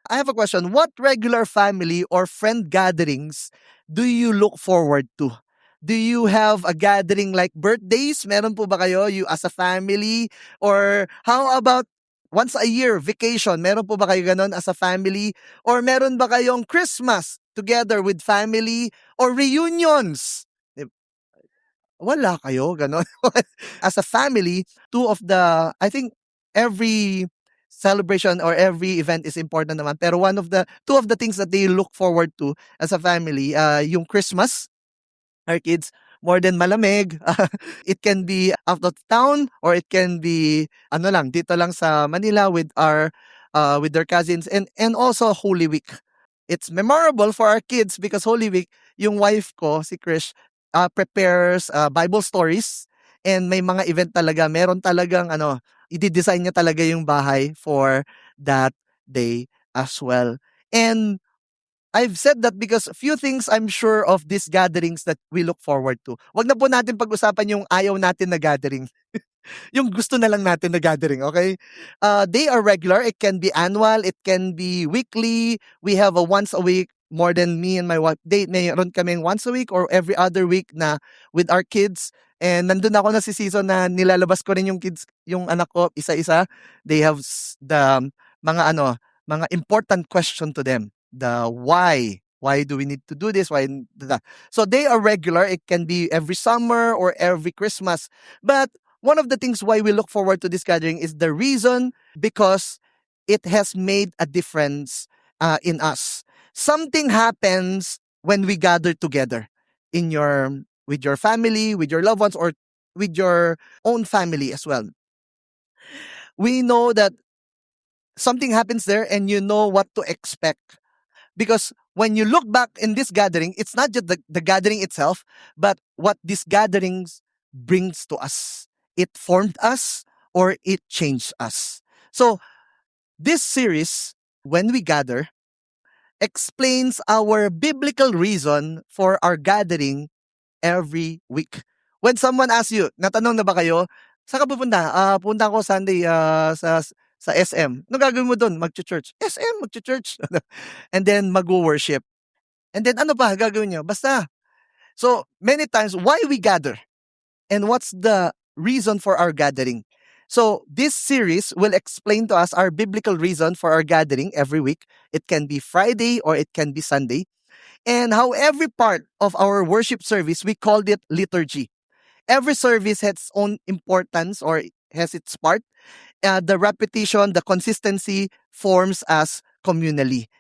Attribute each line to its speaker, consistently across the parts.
Speaker 1: I have a question. What regular family or friend gatherings do you look forward to? Do you have a gathering like birthdays? Meron po ba kayo, you as a family? Or how about once a year, vacation? Meron po ba kayo ganon as a family? Or meron ba kayong Christmas together with family? Or reunions? Wala kayo, gano'n. As a family, two of the I think every celebration or every event is important naman, pero two of the things that they look forward to as a family, yung Christmas, our kids, more than malamig, it can be out of town or it can be ano lang, dito lang sa Manila with their cousins, and also Holy Week. It's memorable for our kids because Holy Week, yung wife ko, si Krish, prepares Bible stories, and may mga event talaga. Meron talagang i-design niya talaga yung bahay for that day as well. And I've said that because few things I'm sure of these gatherings that we look forward to. Wag na po natin pag-usapan yung ayaw natin na gathering. Yung gusto na lang natin na gathering, okay? They are regular. It can be annual. It can be weekly. We have a once a week, more than me and my wife. Mayroon kaming once a week or every other week na with our kids. And nandun ako na si season na nilalabas ko rin yung kids, yung anak ko, isa-isa. They have the mga important question to them. The why. Why do we need to do this? So they are regular. It can be every summer or every Christmas. But one of the things why we look forward to this gathering is the reason, because it has made a difference in us. Something happens when we gather together with your family, with your loved ones, or with your own family as well. We know that something happens there and you know what to expect. Because when you look back in this gathering, it's not just the gathering itself, but what these gatherings brings to us. It formed us or it changed us. So this series, When We Gather, explains our biblical reason for our gathering every week. When someone asks you, natanong na ba kayo, saan ka pupunta? Punta ako Sunday sa SM. Ano gagawin mo doon? Mag-church. SM, mag-church. And then mag-worship. And then ano pa gagawin nyo? Basta. So, many times, why we gather? And what's the reason for our gathering? So, this series will explain to us our biblical reason for our gathering every week. It can be Friday or it can be Sunday. And how every part of our worship service, we called it liturgy. Every service has its own importance or has its part. The repetition, the consistency forms us communally.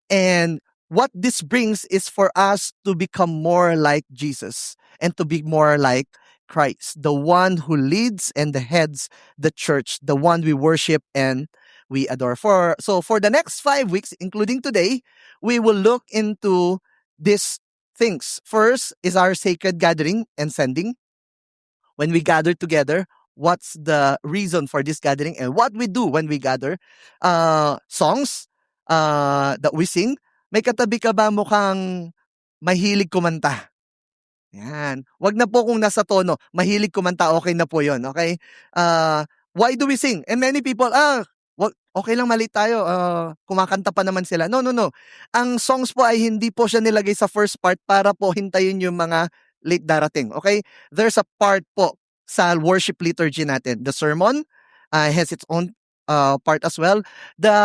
Speaker 1: And what this brings is for us to become more like Jesus and to be more like Christ, the one who leads and heads the church, the one we worship and we adore. So for the next 5 weeks, including today, we will look into these things. First is our sacred gathering and sending. When we gather together, what's the reason for this gathering and what we do when we gather? Songs that we sing. May katabi ka ba mukhang mahilig kumanta? Yan. Wag na po kung nasa tono. Mahilig kumanta, okay na po yon. Okay? Why do we sing? And many people, okay lang, mali tayo. Kumakanta pa naman sila. No, no, no. Ang songs po ay hindi po siya nilagay sa first part para po hintayin yung mga late darating. Okay? There's a part po sa worship liturgy natin. The sermon has its own part as well. The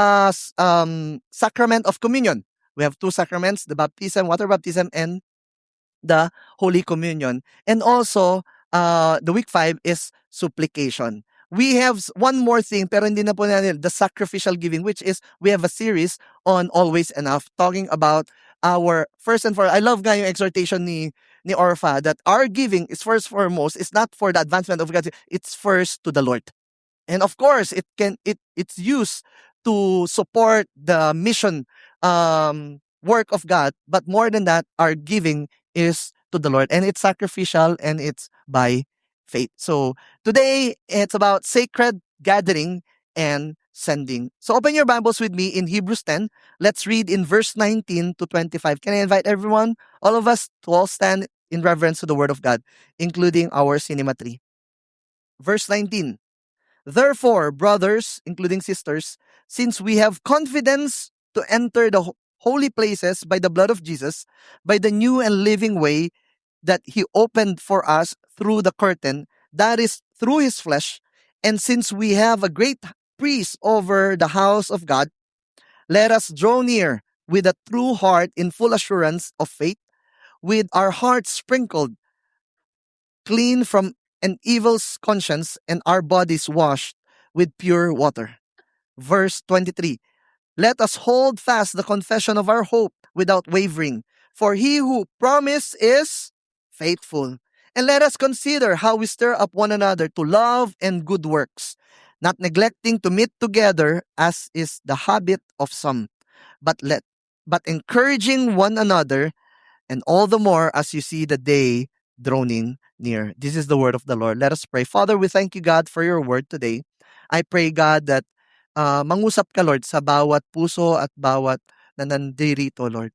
Speaker 1: sacrament of communion. We have two sacraments, the baptism, water baptism, and the Holy Communion. And also, the week 5 is supplication. We have one more thing, pero hindi na po natin, the sacrificial giving, which is we have a series on Always Enough, talking about our first and foremost. I love nga yung exhortation ni Orpha that our giving is first foremost, it's not for the advancement of God, it's first to the Lord. And of course, it's used to support the mission work of God, but more than that, our giving is to the Lord, and it's sacrificial and it's by faith. So today it's about sacred gathering and sending. So open your Bibles with me in Hebrews 10. Let's read in verse 19 to 25. Can I invite everyone, all of us, to all stand in reverence to the word of God, including our cinema tree. Verse 19. Therefore, brothers, including sisters, since we have confidence to enter the holy places by the blood of Jesus, by the new and living way that He opened for us through the curtain, that is through His flesh. And since we have a great priest over the house of God, let us draw near with a true heart in full assurance of faith, with our hearts sprinkled clean from an evil conscience and our bodies washed with pure water. Verse 23. Let us hold fast the confession of our hope without wavering, for he who promised is faithful. And let us consider how we stir up one another to love and good works, not neglecting to meet together as is the habit of some, but encouraging one another, and all the more as you see the day drawing near. This is the word of the Lord. Let us pray. Father, we thank you, God, for your word today. I pray, God, that mangusap ka, Lord, sa bawat puso at bawat na nandirito, Lord.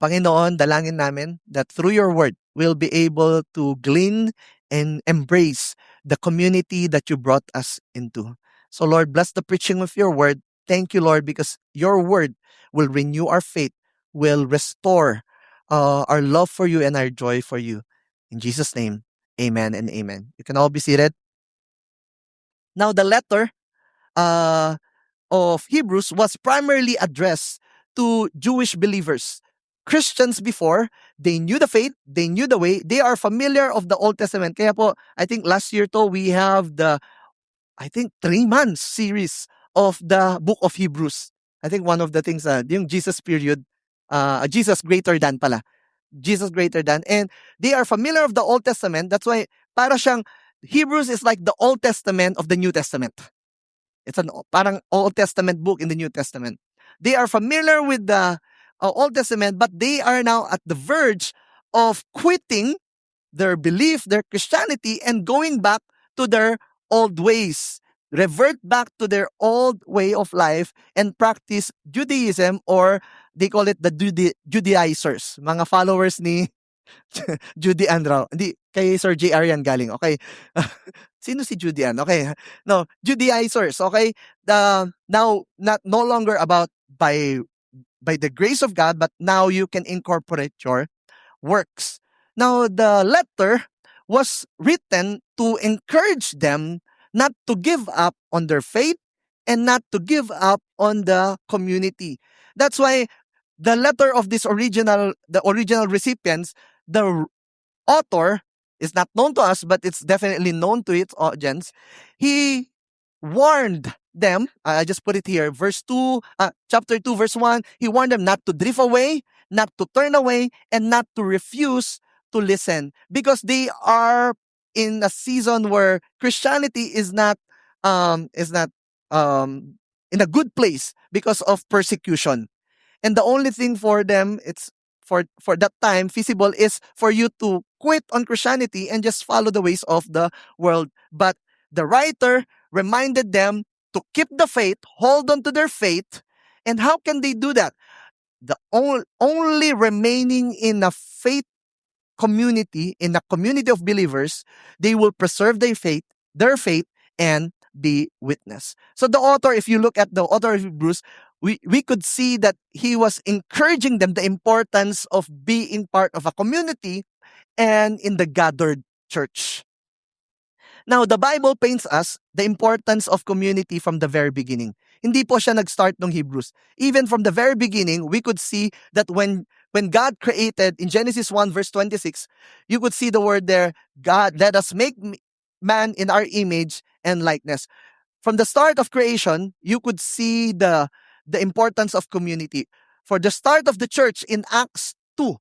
Speaker 1: Panginoon, dalangin namin that through your word, we'll be able to glean and embrace the community that you brought us into. So, Lord, bless the preaching of your word. Thank you, Lord, because your word will renew our faith, will restore our love for you and our joy for you. In Jesus' name, amen and amen. You can all be seated. Now, the letter uh, of Hebrews was primarily addressed to Jewish believers. Christians before, they knew the faith, they knew the way, they are familiar of the Old Testament. Kaya po, I think last year to, we have the, 3 months series of the book of Hebrews. I think one of the things, yung Jesus period, Jesus greater than pala. Jesus greater than. And they are familiar of the Old Testament. That's why, para siyang, Hebrews is like the Old Testament of the New Testament. It's an parang Old Testament book in the New Testament. They are familiar with the Old Testament, but they are now at the verge of quitting their belief, their Christianity, and going back to their old ways. Revert back to their old way of life and practice Judaism, or they call it the Judaizers, mga followers ni Judy Ann raw. Hindi, kay Sir J.R. yan galing. Okay. Sino si Judy Ann? Okay. No, Judaizers. Okay. Now, no longer about by the grace of God, but now you can incorporate your works. Now, the letter was written to encourage them not to give up on their faith and not to give up on the community. That's why the letter of the original recipients, the author is not known to us, but it's definitely known to its audience. He warned them, I just put it here, chapter 2, verse 1, he warned them not to drift away, not to turn away, and not to refuse to listen, because they are in a season where Christianity is not in a good place because of persecution. And the only thing for them, it's for that time feasible, is for you to quit on Christianity and just follow the ways of the world. But the writer reminded them to keep the faith, hold on to their faith. And how can they do that? The only remaining in a faith community, in a community of believers, they will preserve their faith, and be witness. So the author, if you look at the author of Hebrews, we could see that he was encouraging them the importance of being part of a community and in the gathered church. Now, the Bible paints us the importance of community from the very beginning. Hindi po siya nag-start ng Hebrews. Even from the very beginning, we could see that when God created, in Genesis 1 verse 26, you could see the word there, God, let us make man in our image and likeness. From the start of creation, you could see the importance of community. For the start of the church in Acts 2,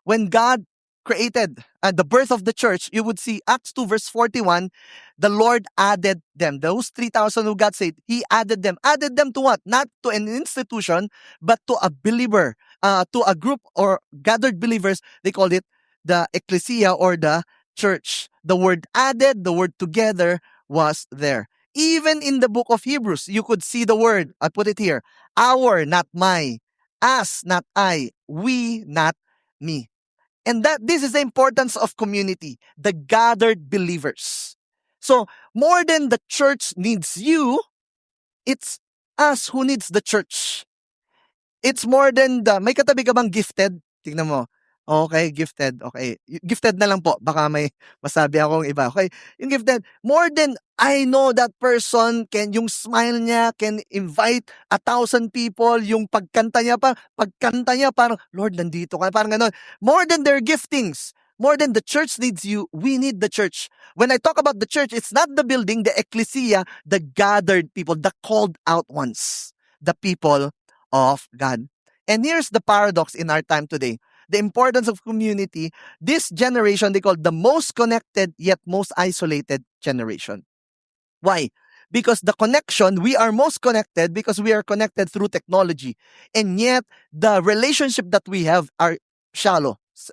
Speaker 1: when God created the birth of the church, you would see Acts 2 verse 41, the Lord added them. Those 3,000 who got saved, He added them. Added them to what? Not to an institution, but to a believer, to a group or gathered believers. They called it the ecclesia or the church. The word added, the word together was there. Even in the book of Hebrews, you could see the word, I put it here, our, not my, us, not I, we, not me. And this is the importance of community, the gathered believers. So more than the church needs you, it's us who needs the church. It's more than may katabi ka bang gifted? Tignan mo. Okay, gifted. Okay. Gifted na lang po. Baka may masabi akong iba. Okay. Yung gifted, more than I know that person yung smile niya can invite 1,000 people. Yung pagkanta niya parang, Lord, nandito ka. Parang ganon. More than their giftings. More than the church needs you, we need the church. When I talk about the church, it's not the building, the ecclesia, the gathered people, the called out ones. The people of God. And here's the paradox in our time today. The importance of community. This generation, they call the most connected yet most isolated generation. Why? Because the connection, we are most connected because we are connected through technology. And yet, the relationship that we have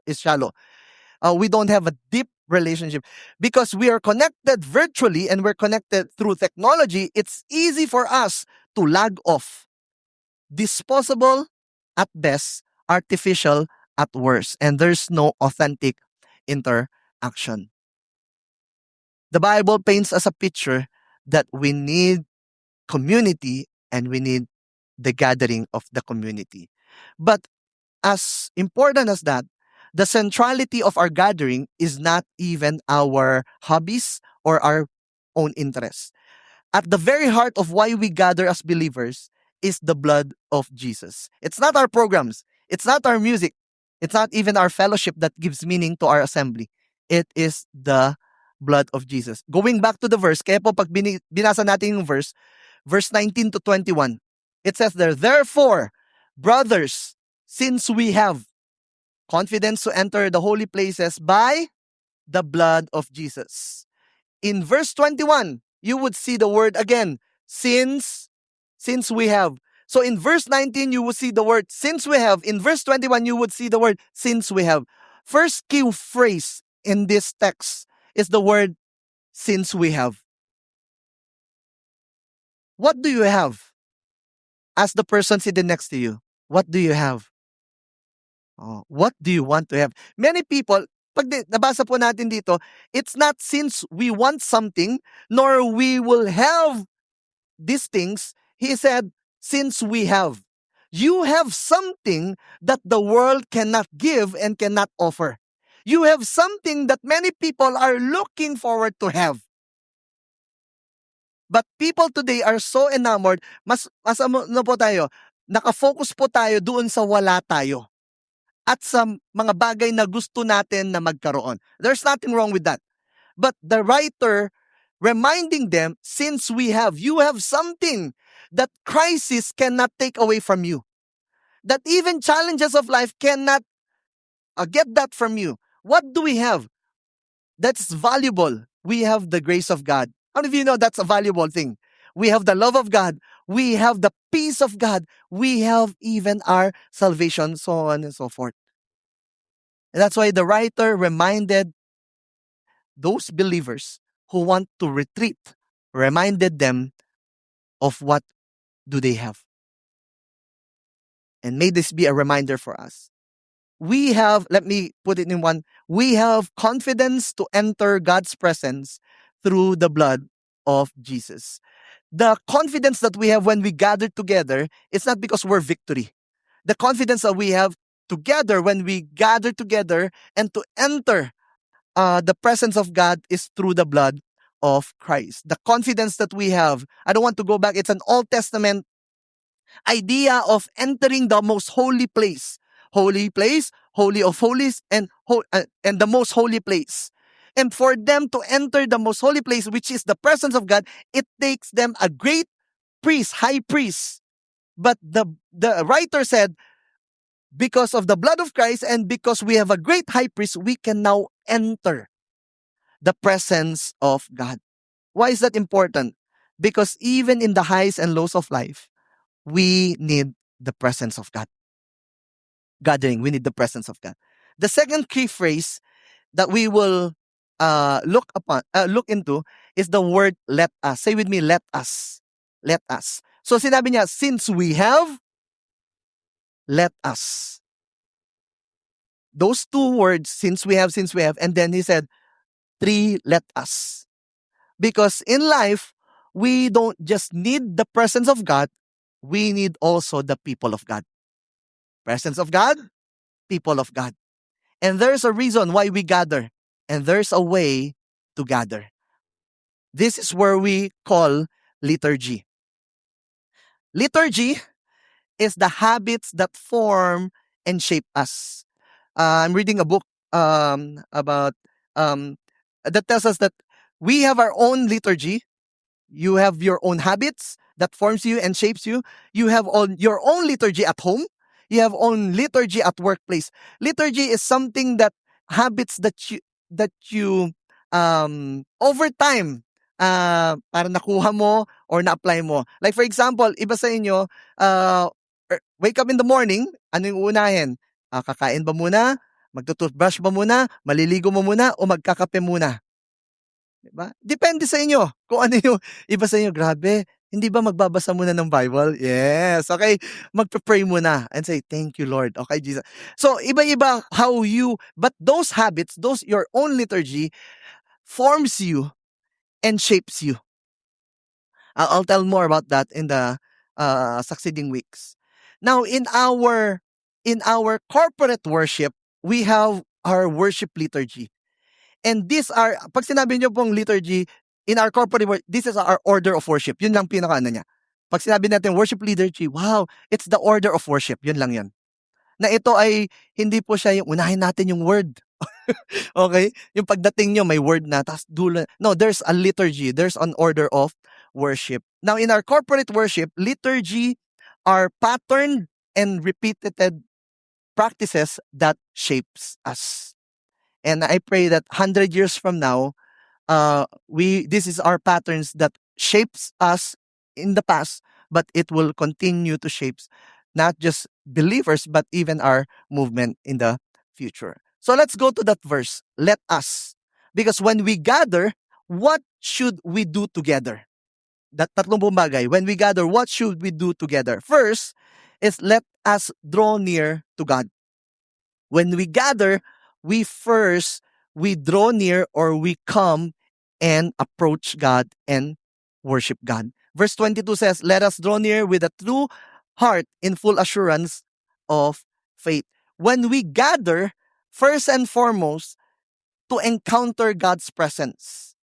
Speaker 1: is shallow. We don't have a deep relationship because we are connected virtually and we're connected through technology. It's easy for us to lag off. Disposable at best, artificial at worst, and there's no authentic interaction. The Bible paints us a picture that we need community and we need the gathering of the community. But as important as that, the centrality of our gathering is not even our hobbies or our own interests. At the very heart of why we gather as believers is the blood of Jesus. It's not our programs. It's not our music. It's not even our fellowship that gives meaning to our assembly. It is the blood of Jesus. Going back to the verse, kaya po pag binasa natin yung verse 19 to 21, it says there, therefore, brothers, since we have confidence to enter the holy places by the blood of Jesus. In verse 21, you would see the word again, since we have. So in verse 19, you would see the word since we have. In verse 21, you would see the word since we have. First key phrase in this text is the word since we have. What do you have? Ask the person sitting next to you. What do you have? Oh, what do you want to have? Many people, pag nabasa po natin dito, it's not since we want something, nor we will have these things. He said, since we have. You have something that the world cannot give and cannot offer. You have something that many people are looking forward to have. But people today are so enamored, mas ano po tayo, nakafocus po tayo doon sa wala tayo. At sa mga bagay na gusto natin na magkaroon. There's nothing wrong with that. But the writer reminding them, since you have something that crisis cannot take away from you. That even challenges of life cannot get that from you. What do we have that's valuable? We have the grace of God. How many of you know that's a valuable thing? We have the love of God. We have the peace of God. We have even our salvation, so on and so forth. And that's why the writer reminded those believers who want to retreat, reminded them of what do they have. And may this be a reminder for us. We have, let me put it in one, we have confidence to enter God's presence through the blood of Jesus. The confidence that we have when we gather together is not because we're victory. The confidence that we have together when we gather together and to enter the presence of God is through the blood of Christ. The confidence that we have, I don't want to go back, it's an Old Testament idea of entering the most holy place. Holy place, holy of holies, and the most holy place. And for them to enter the most holy place, which is the presence of God, it takes them a great priest, high priest. But the writer said, because of the blood of Christ and because we have a great high priest, we can now enter the presence of God. Why is that important? Because even in the highs and lows of life, we need the presence of God. Gathering, we need the presence of God. The second key phrase that we will look into is the word let us. Say with me, let us. Let us. So sinabi niya, since we have, let us. Those two words, since we have, and then he said, three, let us. Because in life, we don't just need the presence of God, we need also the people of God. Presence of God, people of God. And there's a reason why we gather. And there's a way to gather. This is where we call liturgy. Liturgy is the habits that form and shape us. I'm reading a book about that tells us that we have our own liturgy. You have your own habits that forms you and shapes you. You have your own liturgy at home. You have own liturgy at workplace. Liturgy is something that habits that you over time para nakuha mo or na-apply mo. Like for example, iba sa inyo, wake up in the morning, ano yung uunahin? Kakain ba muna? Magtutoothbrush ba muna? Maliligo mo muna o magkakape muna? Diba? Depende sa inyo kung ano yung iba sa inyo, grabe, hindi ba magbabasa muna ng Bible? Yes, okay. Magpe-pray muna and say, thank you, Lord. Okay, Jesus. So, iba-iba how you, but those habits, your own liturgy, forms you and shapes you. I'll tell more about that in the succeeding weeks. Now, in our corporate worship, we have our worship liturgy. And these are, pag sinabi niyo pong liturgy, in our corporate worship, this is our order of worship. Yun lang pinaka-ano niya. Pag sinabi natin worship liturgy, wow, it's the order of worship. Yun lang yun. Na ito ay, hindi po siya yung unahin natin yung word. Okay? Yung pagdating nyo, may word na, tas dulo. No, there's a liturgy. There's an order of worship. Now, in our corporate worship, liturgy are patterned and repeated practices that shapes us. And I pray that 100 years from now, this is our patterns that shapes us in the past, but it will continue to shape not just believers, but even our movement in the future. So let's go to that verse. Let us. Because when we gather, what should we do together? That tatlong bagay. When we gather, what should we do together? First is let us draw near to God. When we gather, we draw near or we come and approach God and worship God. Verse 22 says, let us draw near with a true heart in full assurance of faith. When we gather, first and foremost, to encounter God's presence.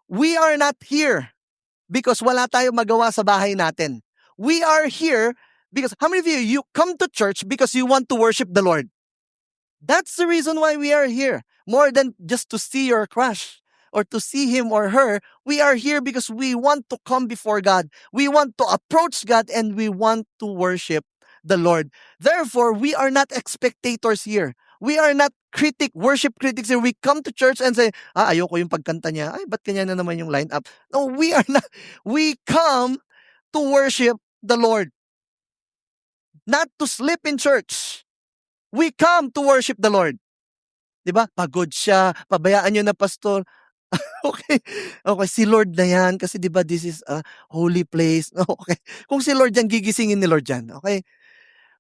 Speaker 1: We are not here because wala tayo magawa sa bahay natin. We are here because, how many of you come to church because you want to worship the Lord? That's the reason why we are here. More than just to see your crush or to see him or her, we are here because we want to come before God. We want to approach God and we want to worship the Lord. Therefore, we are not spectators here. We are not worship critics here. We come to church and say, ayoko yung pagkanta niya. Ay, ba't kanya na naman yung lineup? No, we are not. We come to worship the Lord. Not to sleep in church. We come to worship the Lord. Diba? Pagod siya. Pabayaan nyo na, pastor. Okay. Okay, si Lord na yan. Kasi diba, this is a holy place. Okay. Kung si Lord yan, gigisingin ni Lord yan. Okay.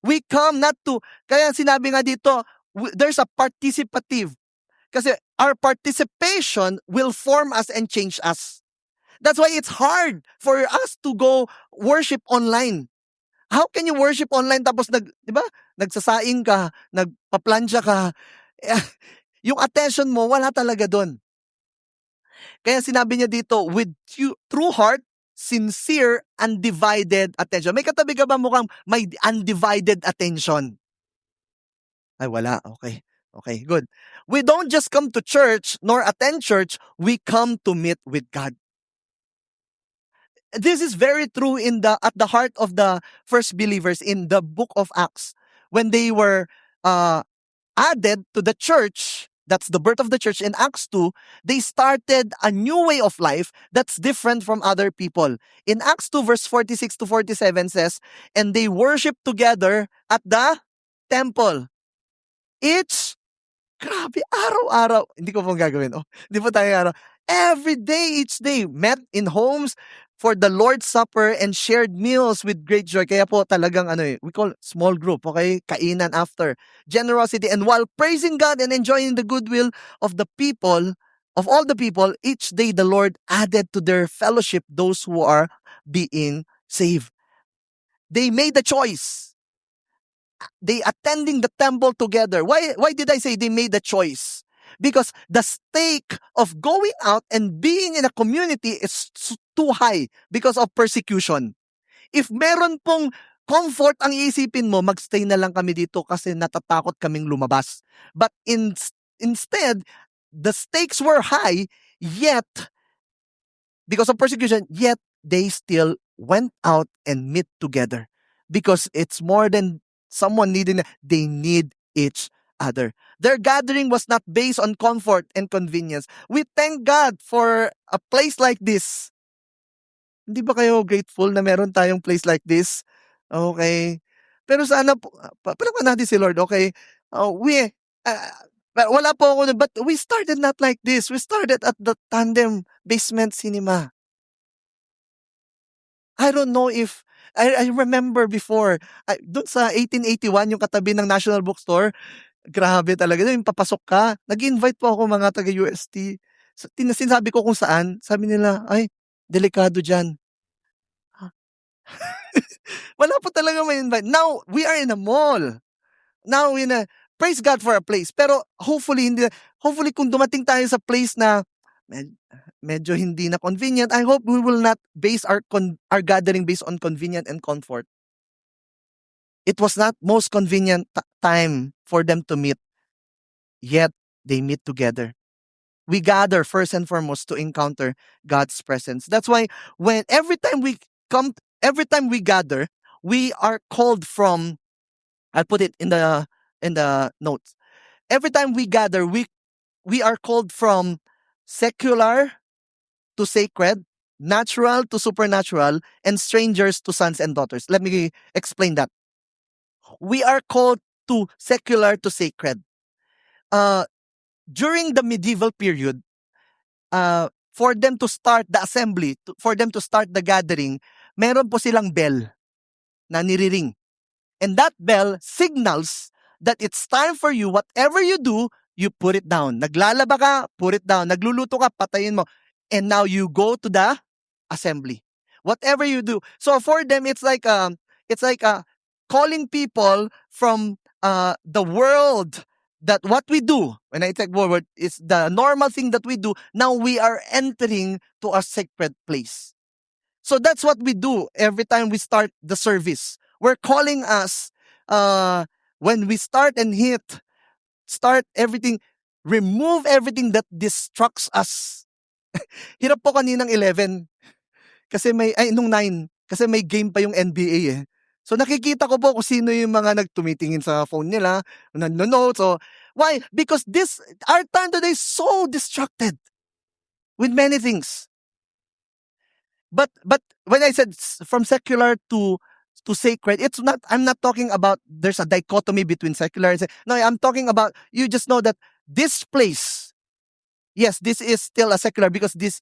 Speaker 1: We come not to, kaya sinabi nga dito, there's a participative. Kasi our participation will form us and change us. That's why it's hard for us to go worship online. How can you worship online tapos di ba? Nagsasaing ka, nagpaplantsa ka. Yung attention mo wala talaga doon. Kaya sinabi niya dito, with true heart, sincere, undivided attention. May katabi ka ba mukhang may undivided attention? Ay, wala. Okay. Okay, good. We don't just come to church nor attend church, we come to meet with God. This is very true at the heart of the first believers in the book of Acts. When they were added to the church, that's the birth of the church in Acts 2, they started a new way of life that's different from other people. In Acts 2 verse 46 to 47 says, and they worshiped together at the temple. Grabe, araw-araw. Hindi ko pong gagawin. Hindi po tayo araw. Every day, each day, met in homes for the Lord's Supper and shared meals with great joy. Kaya po talagang we call small group, okay? Kainan after. Generosity. And while praising God and enjoying the goodwill of all the people, each day the Lord added to their fellowship those who are being saved. They made a choice. They attending the temple together. Why did I say they made a choice? Because the stake of going out and being in a community is too high because of persecution. If meron pong comfort ang iisipin mo, magstay na lang kami dito kasi natatakot kaming lumabas. But instead, the stakes were high, yet, because of persecution, yet they still went out and meet together. Because it's more than someone needing, they need each other. Their gathering was not based on comfort and convenience. We thank God for a place like this. Hindi ba kayo grateful na meron tayong place like this? Okay. Pero sana po, palakpakan natin si Lord, okay? Wala po ako, but we started not like this. We started at the Tandem Basement Cinema. I don't know if, I remember before, doon sa 1881, yung katabi ng National Bookstore, grabe talaga. Yung papasok ka, nag-invite po ako mga taga-UST. Sinasabi ko kung saan, sabi nila, ay, delikado dyan. Wala po talaga may invite. Now, we are in a mall. Now, praise God for a place. Pero hopefully kung dumating tayo sa place na medyo hindi na convenient, I hope we will not base our gathering based on convenient and comfort. It was not most convenient time for them to meet, yet they meet together. We gather first and foremost to encounter God's presence. That's why every time we gather, we are called from, I'll put it in the notes. Every time we gather, we are called from secular to sacred, natural to supernatural, and strangers to sons and daughters. Let me explain that. We are called to secular to sacred. During the medieval period, for them to start the assembly, for them to start the gathering, meron po silang bell na niriring. And that bell signals that it's time for you, whatever you do, you put it down. Naglalaba ka, put it down. Nagluluto ka, patayin mo. And now you go to the assembly. Whatever you do. So for them, it's like calling people from the world, that what we do, when I take forward, is the normal thing that we do. Now we are entering to a sacred place. So that's what we do every time we start the service. We're calling us, when we start everything, remove everything that distracts us. Hirap po kaninang 11, nung 9, kasi may game pa yung NBA eh. So nakikita ko po kung sino yung mga nagtumitingin sa phone nila, nanonood. So why? Because our time today is so distracted with many things. But when I said from secular to sacred, I'm not talking about there's a dichotomy between secular and no, I'm talking about, you just know that this place, yes, this is still a secular because this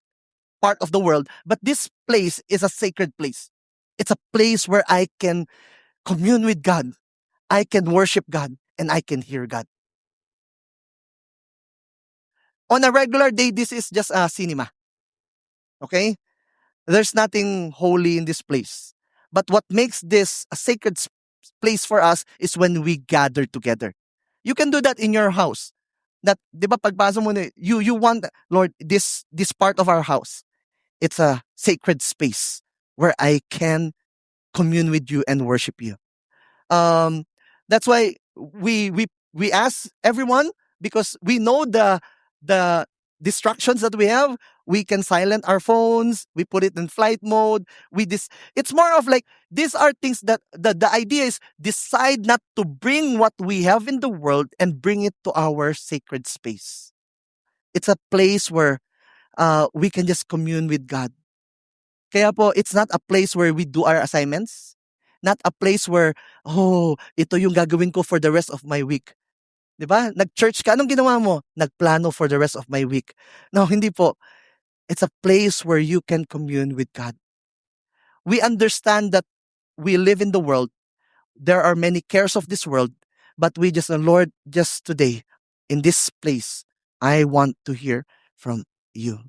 Speaker 1: part of the world, but this place is a sacred place. It's a place where I can commune with God, I can worship God, and I can hear God. On a regular day, this is just a cinema. Okay? There's nothing holy in this place. But what makes this a sacred place for us is when we gather together. You can do that in your house. That, di ba, pagpasok mo na, you want, Lord, this part of our house, it's a sacred space where I can commune with you and worship you. That's why we ask everyone, because we know the distractions that we have. We can silence our phones. We put it in flight mode. It's more of like, these are things that the idea is, decide not to bring what we have in the world and bring it to our sacred space. It's a place where we can just commune with God. Kaya po, it's not a place where we do our assignments. Not a place where, ito yung gagawin ko for the rest of my week. Diba? Nag-church ka, anong ginawa mo? Nagplano for the rest of my week. No, hindi po. It's a place where you can commune with God. We understand that we live in the world. There are many cares of this world, but we just, Lord, just today, in this place, I want to hear from you.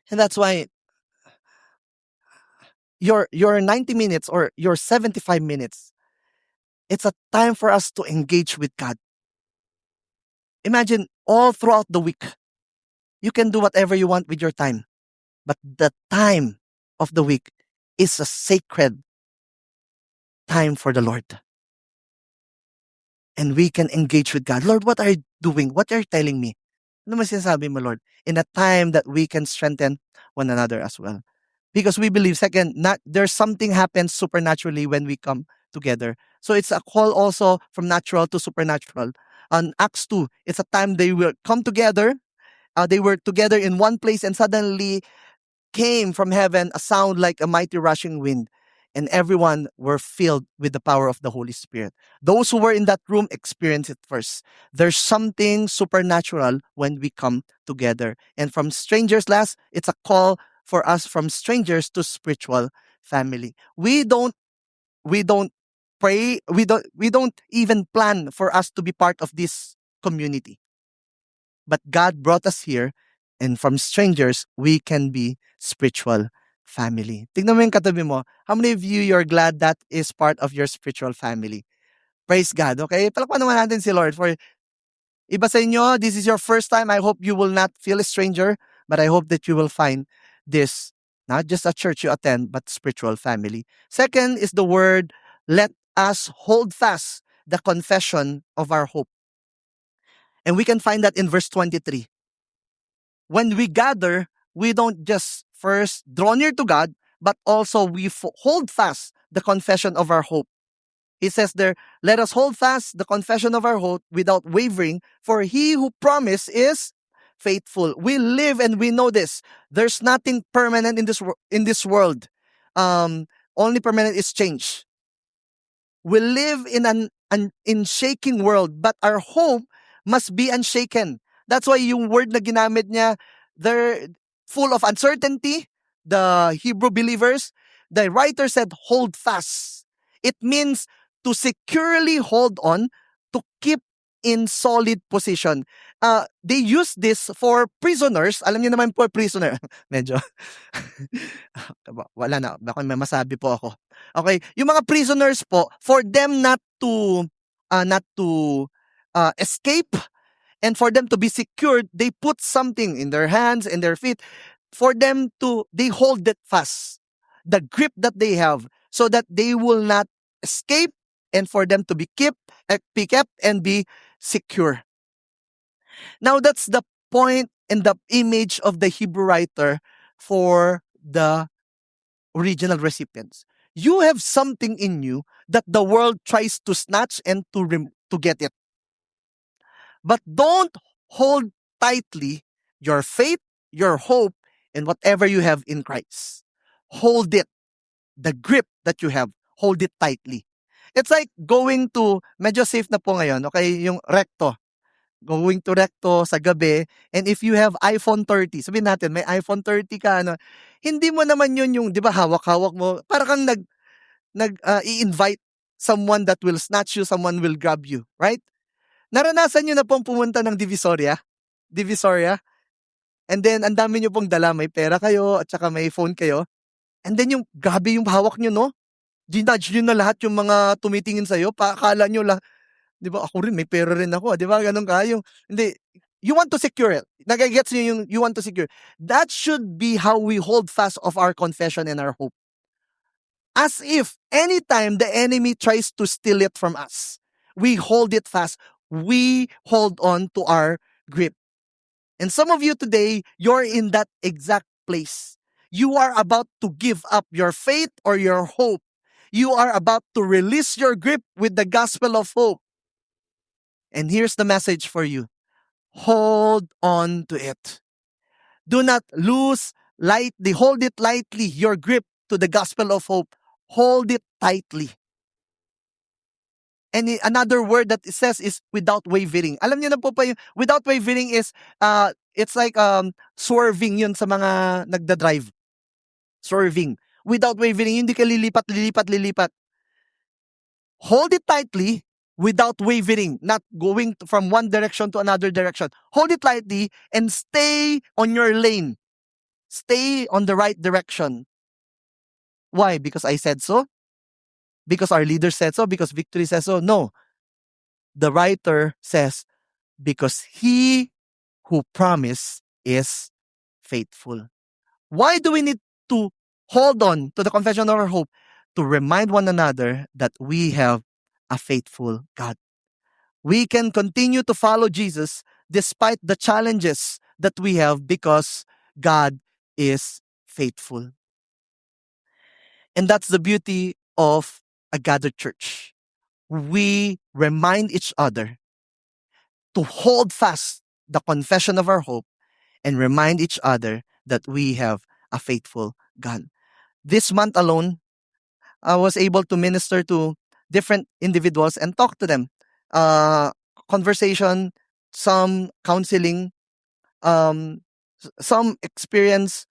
Speaker 1: And that's why your 90 minutes or your 75 minutes, it's a time for us to engage with God. Imagine all throughout the week, you can do whatever you want with your time. But the time of the week is a sacred time for the Lord. And we can engage with God. Lord, what are you doing? What are you telling me? Ano man sinasabi mo, Lord? In a time that we can strengthen one another as well. Because we believe, second, not there's something happens supernaturally when we come together. So it's a call also from natural to supernatural. On Acts 2, it's a time they will come together. They were together in one place, and suddenly came from heaven a sound like a mighty rushing wind, and everyone were filled with the power of the Holy Spirit. Those who were in that room experienced it first. There's something supernatural when we come together. And from strangers, last, it's a call for us from strangers to spiritual family. We don't pray, we don't even plan for us to be part of this community. But God brought us here, and from strangers, we can be spiritual family. Tignan mo yung katabi mo. How many of you, you're glad that is part of your spiritual family? Praise God, okay? Palakpan naman natin si Lord for iba sa inyo, this is your first time. I hope you will not feel a stranger, but I hope that you will find this, not just a church you attend, but spiritual family. Second is the word, let us hold fast the confession of our hope. And we can find that in verse 23. When we gather, we don't just first draw near to God, but also we hold fast the confession of our hope. He says there, let us hold fast the confession of our hope without wavering, for he who promised is faithful. We live and we know this. There's nothing permanent in this world. Only permanent is change. We live in an unshaking world, but our hope must be unshaken. That's why yung word na ginamit niya, they're full of uncertainty. The Hebrew believers, the writer said, hold fast. It means to securely hold on, to keep in solid position. They use this for prisoners. Alam niyo naman po, prisoner. Medyo, wala na. Baka may masabi po ako. Okay, yung mga prisoners po, for them not to escape, and for them to be secured, they put something in their hands and their feet. For them to, they hold it fast, the grip that they have, so that they will not escape, and for them to be kept and be secure. Now that's the point and the image of the Hebrew writer for the original recipients. You have something in you that the world tries to snatch and to get it. But don't hold tightly your faith, your hope, and whatever you have in Christ. Hold it. The grip that you have, hold it tightly. It's like going to, medyo safe na po ngayon, okay, yung recto. Going to recto sa gabi, and if you have iPhone 30, sabihin natin, may iPhone 30 ka, hindi mo naman yun yung, di ba, hawak-hawak mo, para kang i-invite someone that will snatch you, someone will grab you, right? Naranasan nyo na pong pumunta ng Divisoria, and then ang dami nyo pong dala, may pera kayo, at saka may phone kayo, and then yung grabe yung hawak nyo, no? Ginudge nyo na lahat yung mga tumitingin sa'yo, akala nyo lang, di ba, ako rin, may pera rin ako, di ba, ganun ka, hindi, you want to secure it, nagagets nyo yung you want to secure. That should be how we hold fast of our confession and our hope. As if anytime the enemy tries to steal it from us, we hold it fast, we hold on to our grip. And some of you today, you're in that exact place. You are about to give up your faith or your hope. You are about to release your grip with the gospel of hope. And here's the message for you. Hold on to it. Do not lose lightly. Hold it lightly, your grip to the gospel of hope. Hold it tightly. And another word that it says is without wavering. Alam niyo na po pa yung without wavering is, it's like swerving yun sa mga nagda-drive. Swerving. Without wavering, hindi ka lilipat. Hold it tightly without wavering, not going from one direction to another direction. Hold it lightly and stay on your lane. Stay on the right direction. Why? Because I said so? Because our leader said so? Because Victory says so? No. The writer says, because he who promised is faithful. Why do we need to hold on to the confession of our hope? To remind one another that we have a faithful God. We can continue to follow Jesus despite the challenges that we have because God is faithful. And that's the beauty of a gathered church. We remind each other to hold fast the confession of our hope and remind each other that we have a faithful God. This month alone, I was able to minister to different individuals and talk to them. Uh, Conversation, some counseling, um, some experience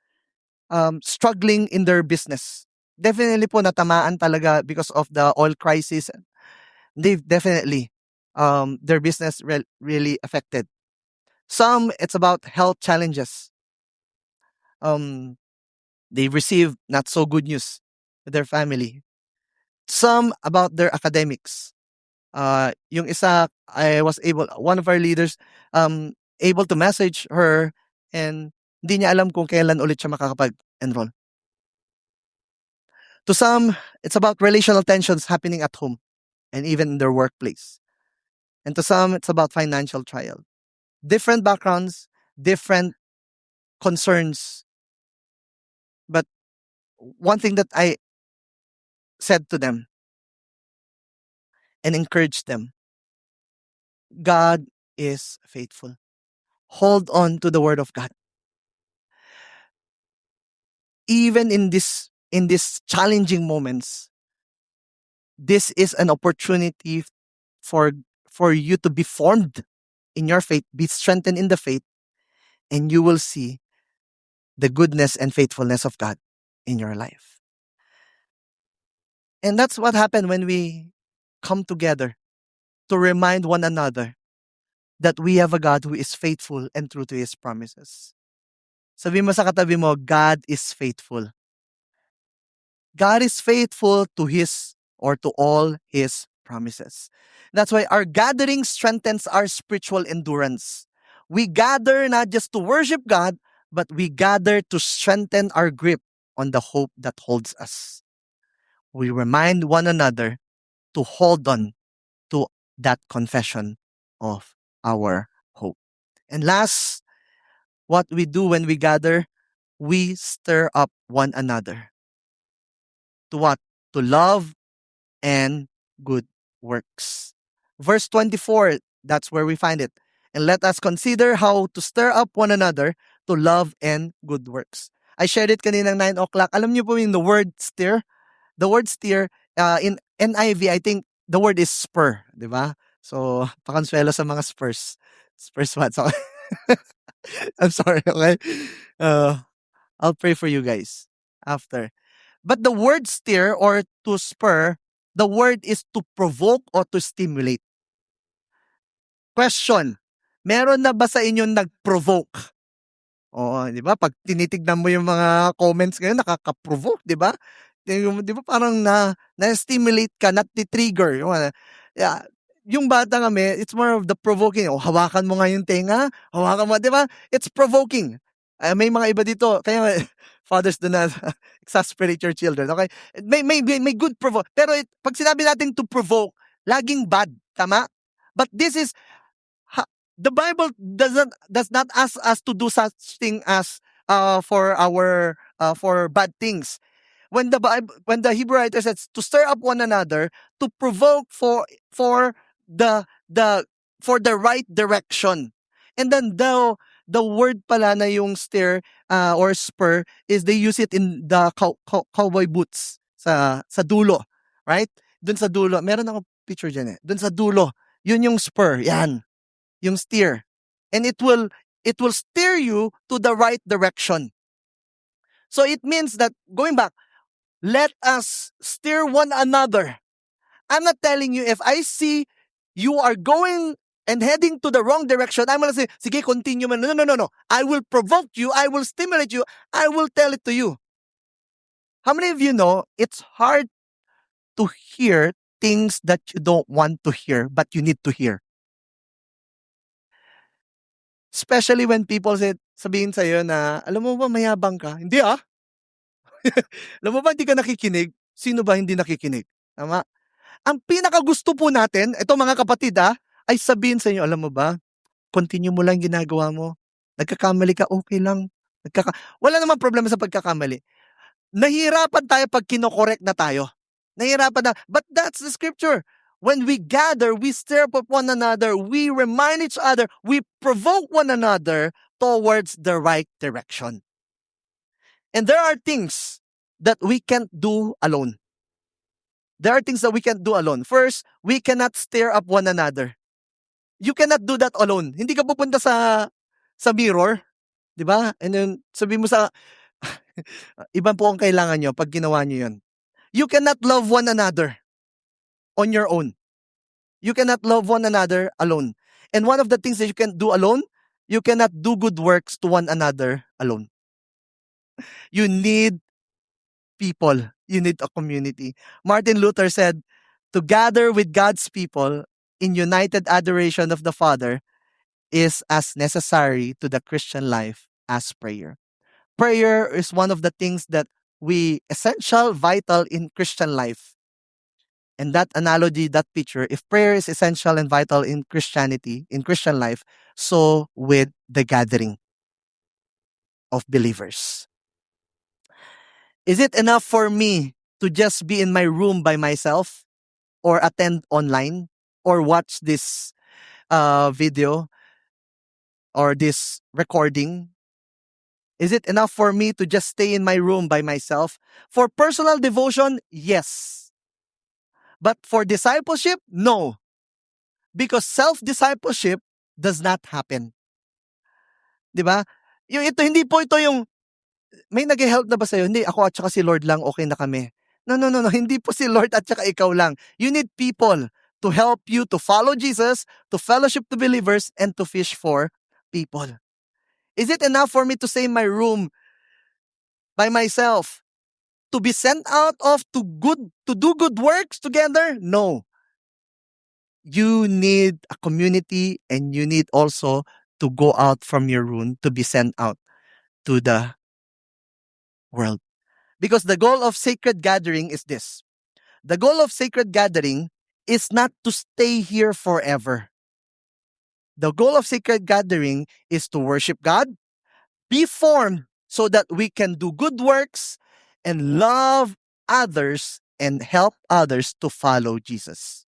Speaker 1: struggling in their business. Definitely po natamaan talaga because of the oil crisis. They've definitely their business really affected. Some it's about health challenges. Um, they receive not so good news with their family. Some about their academics. Yung isa, I was able, one of our leaders, able to message her and hindi niya alam kung kailan ulit siya makakapag-enroll. To some, it's about relational tensions happening at home and even in their workplace. And to some, it's about financial trial. Different backgrounds, different concerns. But one thing that I said to them and encouraged them, God is faithful. Hold on to the word of God. Even in these challenging moments, this is an opportunity for for you to be formed in your faith, be strengthened in the faith, and you will see the goodness and faithfulness of God in your life. And that's what happened when we come together to remind one another that we have a God who is faithful and true to His promises. Sabi mo sa katabi mo, God is faithful. God is faithful to His or to all His promises. That's why our gathering strengthens our spiritual endurance. We gather not just to worship God, but we gather to strengthen our grip on the hope that holds us. We remind one another to hold on to that confession of our hope. And last, what we do when we gather, we stir up one another. To what? To love and good works. Verse 24, that's where we find it. And let us consider how to stir up one another to love and good works. I shared it kaninang 9 o'clock. Alam niyo po yung the word stir? The word stir, in NIV, I think the word is spur, di ba? So, pakonsuelo sa mga Spurs. Spurs what? So, I'm sorry, okay? I'll pray for you guys after. But the word stir or to spur, the word is to provoke or to stimulate. Question, meron na ba sa inyo nag-provoke? Oo, di ba? Pag tinitignan mo yung mga comments ngayon, nakaka-provoke, di ba? Di ba parang na-stimulate ka, not-trigger. Yeah, yung bata kami, it's more of the provoking. O, hawakan mo nga yung tenga, hawakan mo, di ba? It's provoking. May mga iba dito, kaya fathers do not exasperate your children, okay? May good provoke. Pero pag sinabi natin to provoke, laging bad, tama? But this is, the Bible does not ask us to do such thing as for our for bad things. When the Hebrew writer says to stir up one another, to provoke for the right direction. And then the word pala na yung stir or spur is they use it in the cowboy boots sa dulo, right? Dun sa dulo, meron ako picture diyan eh. Dun sa dulo, yun yung spur, yan. Yung steer. And it will steer you to the right direction. So it means that, going back, let us steer one another. I'm not telling you if I see you are going and heading to the wrong direction, I'm gonna say, sige, continue man. No. I will provoke you. I will stimulate you. I will tell it to you. How many of you know it's hard to hear things that you don't want to hear but you need to hear? Especially when people sabihin sa'yo na, "Alam mo ba mayabang ka?" "Hindi, ah." "Alam mo ba hindi ka nakikinig?" Sino ba hindi nakikinig, tama? Ang pinakagusto po natin, eto mga kapatid, ay sabihin sa inyo, "Alam mo ba, continue mo lang ginagawa mo. Nagkakamali ka, okey lang. Wala namang problema sa pagkakamali." Nahihirapan tayo 'pag kino-correct na tayo. Nahihirapan na. But that's the scripture. When we gather, we stir up one another, we remind each other, we provoke one another towards the right direction. And there are things that we can't do alone. There are things that we can't do alone. First, we cannot stir up one another. You cannot do that alone. Hindi ka pupunta sa mirror, 'di ba? And then sabihin mo sa iba po ang kailangan niyo 'pag ginawa niyo 'yon. You cannot love one another on your own. You cannot love one another alone. And one of the things that you can do alone, you cannot do good works to one another alone. You need people. You need a community. Martin Luther said, to gather with God's people in united adoration of the Father is as necessary to the Christian life as prayer. Prayer is one of the things that essential, vital in Christian life. And that analogy, that picture, if prayer is essential and vital in Christianity, in Christian life, so with the gathering of believers. Is it enough for me to just be in my room by myself or attend online or watch this video or this recording? Is it enough for me to just stay in my room by myself? For personal devotion, yes. But for discipleship, no. Because self-discipleship does not happen. 'Di ba? Hindi po ito yung may naghe-help na ba sa'yo? Hindi, ako at saka si Lord lang, okay na kami. No, no, no, no. Hindi po si Lord at saka ikaw lang. You need people to help you to follow Jesus, to fellowship to believers, and to fish for people. Is it enough for me to stay in my room by myself? To be sent out to do good works together? No. You need a community and you need also to go out from your room to be sent out to the world. Because the goal of sacred gathering is this. The goal of sacred gathering is not to stay here forever. The goal of sacred gathering is to worship God, be formed so that we can do good works and love others and help others to follow Jesus.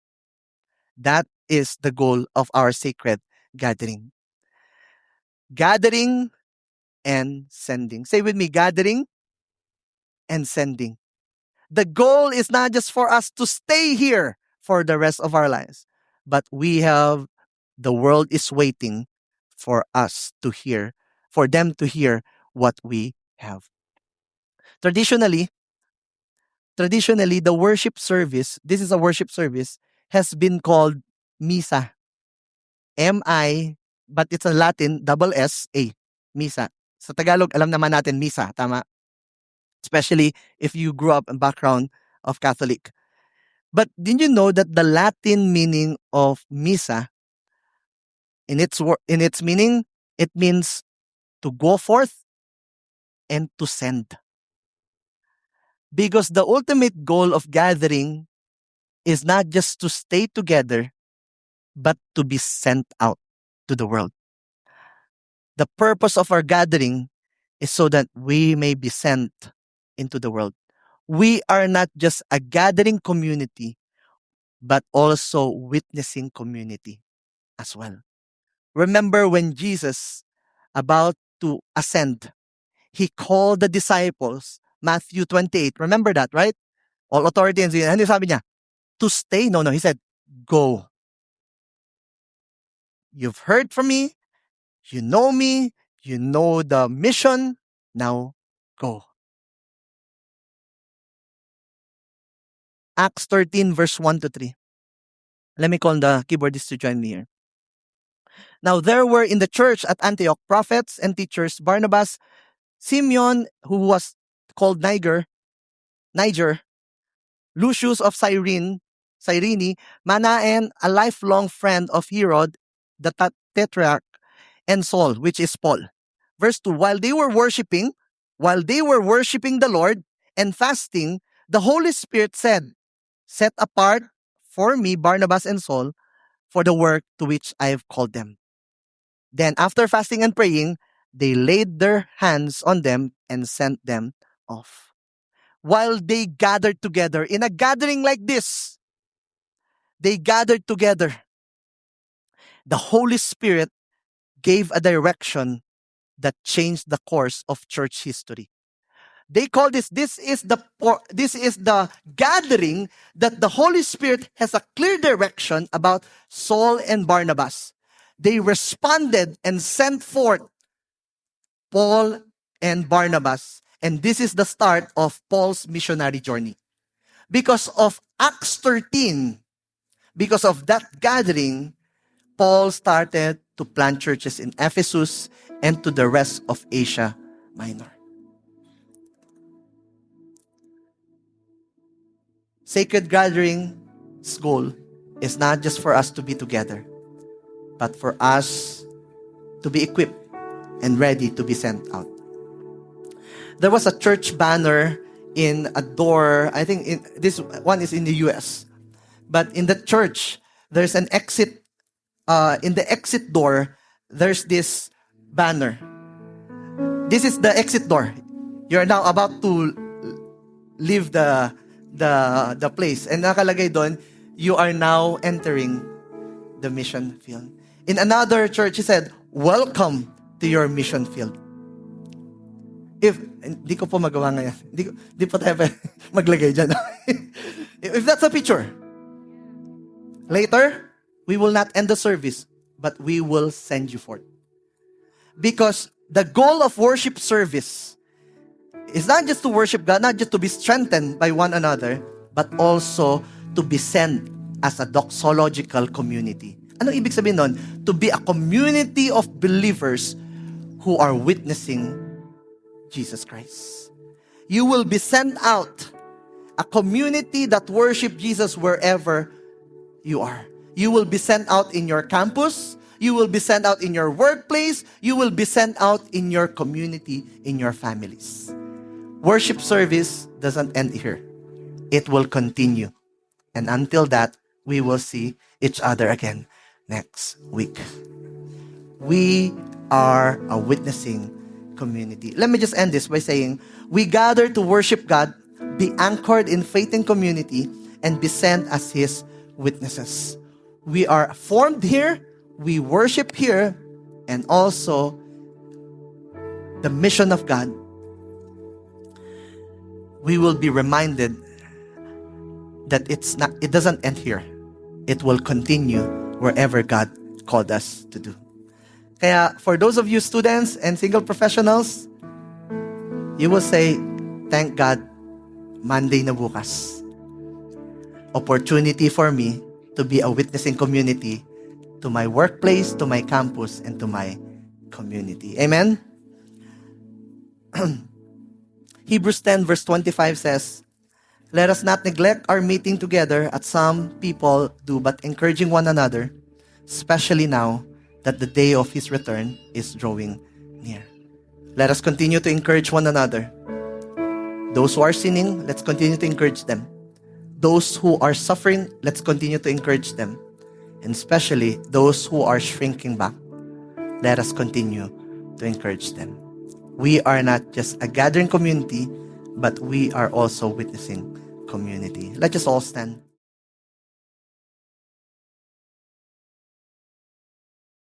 Speaker 1: That is the goal of our sacred gathering. Gathering and sending. Say with me, gathering and sending. The goal is not just for us to stay here for the rest of our lives, but the world is waiting for us to hear, for them to hear what we have. Traditionally, the worship service, this is a worship service, has been called Misa. M-I, but it's a Latin, double S-A, Misa. Sa Tagalog, alam naman natin Misa, tama? Especially if you grew up in background of Catholic. But did you know that the Latin meaning of Misa, in its meaning, it means to go forth and to send. Because the ultimate goal of gathering is not just to stay together, but to be sent out to the world. The purpose of our gathering is so that we may be sent into the world. We are not just a gathering community, but also witnessing community as well. Remember when Jesus about to ascend, he called the disciples, Matthew 28. Remember that, right? All authority and ano sabi niya? To stay? No, he said, go. You've heard from me, you know the mission, now go. Acts 13 verse 1 to 3. Let me call the keyboardist to join me here. Now there were in the church at Antioch prophets and teachers, Barnabas, Simeon, who was called Niger, Niger, Lucius of Cyrene, Manaen, a lifelong friend of Herod, the tetrarch, and Saul, which is Paul. Verse 2, while they were worshiping the Lord and fasting, the Holy Spirit said, "Set apart for me Barnabas and Saul for the work to which I have called them." Then after fasting and praying, they laid their hands on them and sent them off. While they gathered together, in a gathering like this, they gathered together. The Holy Spirit gave a direction that changed the course of church history. They call this is the gathering that the Holy Spirit has a clear direction about Saul and Barnabas. They responded and sent forth Paul and Barnabas. And this is the start of Paul's missionary journey. Because of Acts 13, because of that gathering, Paul started to plant churches in Ephesus and to the rest of Asia Minor. Sacred Gathering's goal is not just for us to be together, but for us to be equipped and ready to be sent out. There was a church banner in a door. I think this one is in the US. But in the church, there's an exit. In the exit door, there's this banner. This is the exit door. You're now about to leave the place. And nakalagay doon, you are now entering the mission field. In another church, he said, "Welcome to your mission field." Hindi ko po magawa ngayon. Hindi po tayo maglagay dyan. If that's a picture, later, we will not end the service, but we will send you forth. Because the goal of worship service is not just to worship God, not just to be strengthened by one another, but also to be sent as a doxological community. Ano ibig sabihin nun? To be a community of believers who are witnessing Jesus Christ. You will be sent out, a community that worship Jesus wherever you are. You will be sent out in your campus. You will be sent out in your workplace. You will be sent out in your community, in your families. Worship service doesn't end here. It will continue. And until that, we will see each other again next week. We are a witnessing community. Let me just end this by saying, we gather to worship God, be anchored in faith and community, and be sent as His witnesses. We are formed here, we worship here, and also the mission of God. We will be reminded that it doesn't end here. It will continue wherever God called us to do. Kaya for those of you students and single professionals, you will say, "Thank God, Monday na bukas. Opportunity for me to be a witnessing community to my workplace, to my campus, and to my community." Amen? Hebrews 10 verse 25 says, "Let us not neglect our meeting together as some people do, but encouraging one another, especially now that the day of His return is drawing near." Let us continue to encourage one another. Those who are sinning, let's continue to encourage them. Those who are suffering, let's continue to encourage them. And especially those who are shrinking back, let us continue to encourage them. We are not just a gathering community, but we are also witnessing community. Let's just all stand.